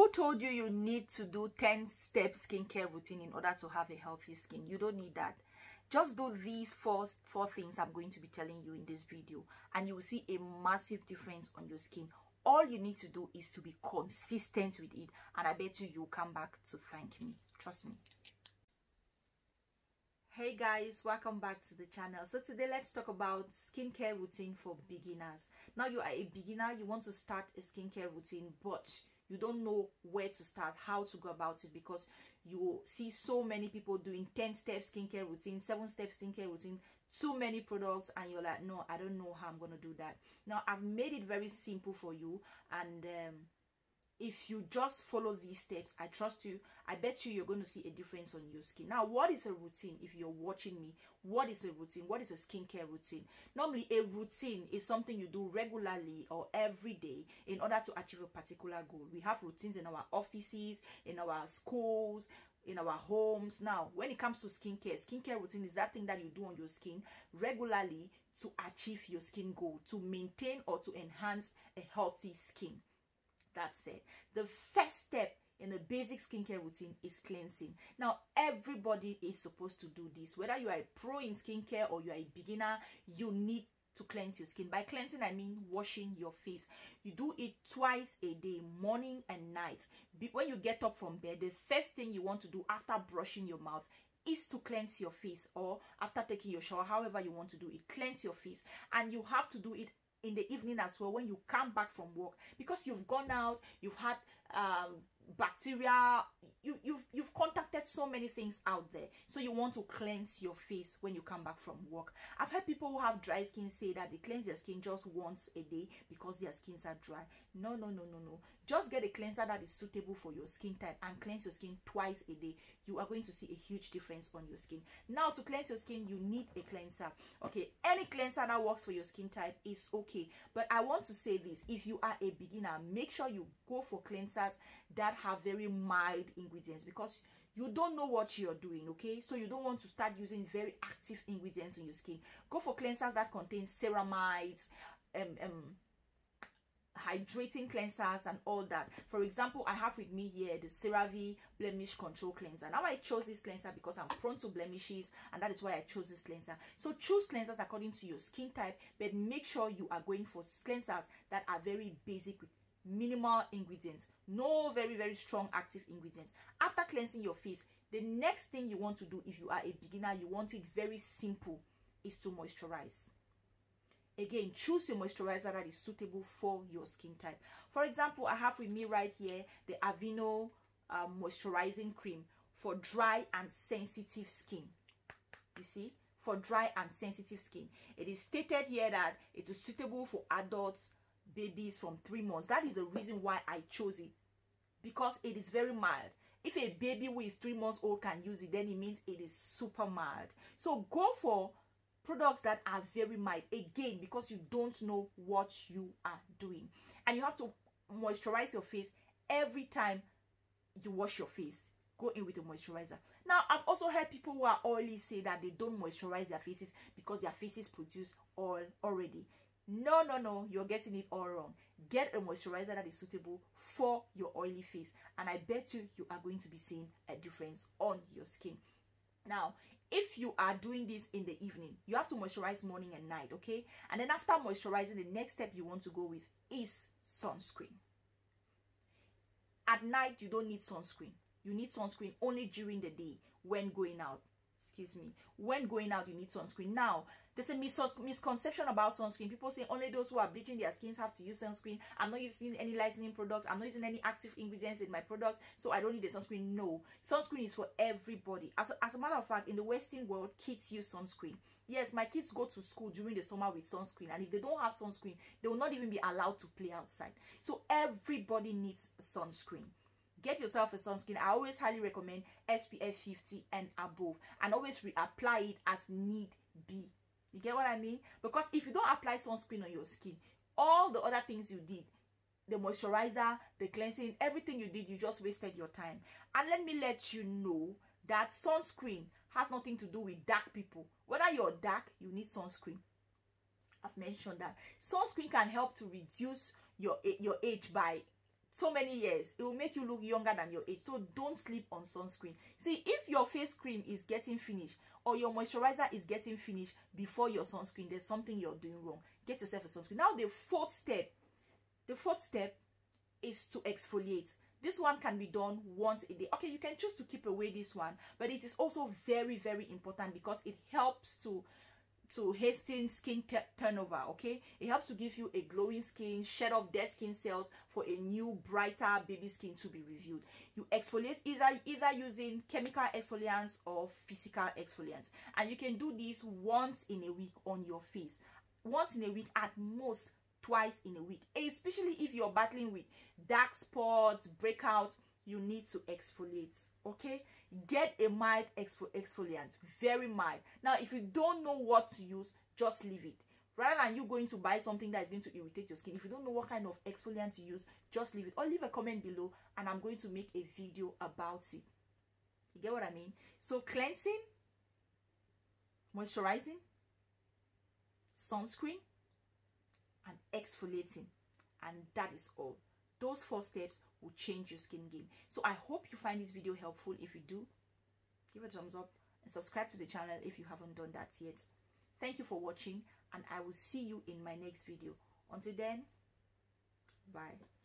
Who told you you need to do 10-step skincare routine in order to have a healthy skin? You don't need that. Just do these four things I'm going to be telling you in this video, and you will see a massive difference on your skin. All you need to do is to be consistent with it, and I bet you'll come back to thank me. Trust me. Hey guys, welcome back to the channel. So today let's talk about skincare routine for beginners. Now you are a beginner, you want to start a skincare routine, but you don't know where to start, how to go about it, because you see so many people doing 10-step skincare routine, 7-step skincare routine, too many products, and you're like, no, I don't know how I'm going to do that. Now I've made it very simple for you, and if you just follow these steps, I trust you, I bet you're going to see a difference on your skin. Now, what is a routine? If you're watching me, what is a routine? What is a skincare routine? Normally, a routine is something you do regularly or every day in order to achieve a particular goal. We have routines in our offices, in our schools, in our homes. Now, when it comes to skincare routine is that thing that you do on your skin regularly to achieve your skin goal, to maintain or to enhance a healthy skin. That's it. The first step in a basic skincare routine is cleansing. Now, everybody is supposed to do this. Whether you are a pro in skincare or you are a beginner, you need to cleanse your skin. By cleansing, I mean washing your face. You do it twice a day, morning and night. When you get up from bed, the first thing you want to do after brushing your mouth is to cleanse your face, or after taking your shower, however you want to do it, cleanse your face. And you have to do it in the evening as well, when you come back from work, because you've gone out, you've had bacteria, you've contacted so many things out there, so you want to cleanse your face when you come back from work. I've heard people who have dry skin say that they cleanse their skin just once a day because their skins are dry. No. Just get a cleanser that is suitable for your skin type and cleanse your skin twice a day. You are going to see a huge difference on your skin. Now, to cleanse your skin, you need a cleanser. Okay, any cleanser that works for your skin type is okay, but I want to say this: if you are a beginner, make sure you go for cleansers that have very mild ingredients, because you don't know what you're doing. Okay, so you don't want to start using very active ingredients on your skin. Go for cleansers that contain ceramides, hydrating cleansers and all that. For example, I have with me here the CeraVe blemish control cleanser. Now, I chose this cleanser because I'm prone to blemishes, and that is why I chose this cleanser. So choose cleansers according to your skin type, but make sure you are going for cleansers that are very basic with minimal ingredients, no very strong active ingredients. After cleansing your face, the next thing you want to do, if you are a beginner, you want it very simple, is to moisturize. Again, choose your moisturizer that is suitable for your skin type. For example, I have with me right here the Aveeno moisturizing cream for dry and sensitive skin. You see, for dry and sensitive skin, it is stated here that it is suitable for adults, babies from 3 months. That is the reason why I chose it, because it is very mild. If a baby who is 3 months old can use it, then it means it is super mild. So go for products that are very mild, again, because you don't know what you are doing, and you have to moisturize your face every time you wash your face. Go in with a moisturizer. Now, I've also heard people who are oily say that they don't moisturize their faces because their faces produce oil already. No, you're getting it all wrong. Get a moisturizer that is suitable for your oily face, and I bet you are going to be seeing a difference on your skin. Now, if you are doing this in the evening, you have to moisturize morning and night, okay? And then after moisturizing, the next step you want to go with is sunscreen. At night, you don't need sunscreen. You need sunscreen only during the day when going out. Excuse me. When going out, you need sunscreen. Now, there's a misconception about sunscreen. People say only those who are bleaching their skins have to use sunscreen. I'm not using any lightening products. I'm not using any active ingredients in my products, so I don't need a sunscreen. No, sunscreen is for everybody. As a matter of fact, in the Western world, kids use sunscreen. Yes, my kids go to school during the summer with sunscreen, and if they don't have sunscreen, they will not even be allowed to play outside. So everybody needs sunscreen. Get yourself a sunscreen. I always highly recommend SPF 50 and above, and always reapply it as need be. You get what I mean? Because if you don't apply sunscreen on your skin, all the other things you did, the moisturizer, the cleansing, everything you did, you just wasted your time. And let me let you know that sunscreen has nothing to do with dark people. Whether you're dark, you need sunscreen. I've mentioned that. Sunscreen can help to reduce your age by so many years. It will make you look younger than your age. So don't sleep on sunscreen. See, if your face cream is getting finished or your moisturizer is getting finished before your sunscreen, there's something you're doing wrong. Get yourself a sunscreen. Now the fourth step is to exfoliate. This one can be done once a day. Okay, you can choose to keep away this one, but it is also very, very important because it helps to hasten skin turnover. Okay, it helps to give you a glowing skin, shed off dead skin cells for a new, brighter baby skin to be reviewed. You exfoliate either using chemical exfoliants or physical exfoliants, and you can do this once in a week on your face. Once in a week, at most twice in a week, especially if you're battling with dark spots, breakouts. You need to exfoliate. Okay, get a mild exfoliant, very mild. Now if you don't know what to use, just leave it. Rather than you going to buy something that is going to irritate your skin, if you don't know what kind of exfoliant to use, just leave it, or leave a comment below and I'm going to make a video about it. You get what I mean? So cleansing, moisturizing, sunscreen, and exfoliating, and that is all. Those 4 steps will change your skin game. So I hope you find this video helpful. If you do, give it a thumbs up and subscribe to the channel if you haven't done that yet. Thank you for watching, and I will see you in my next video. Until then, bye.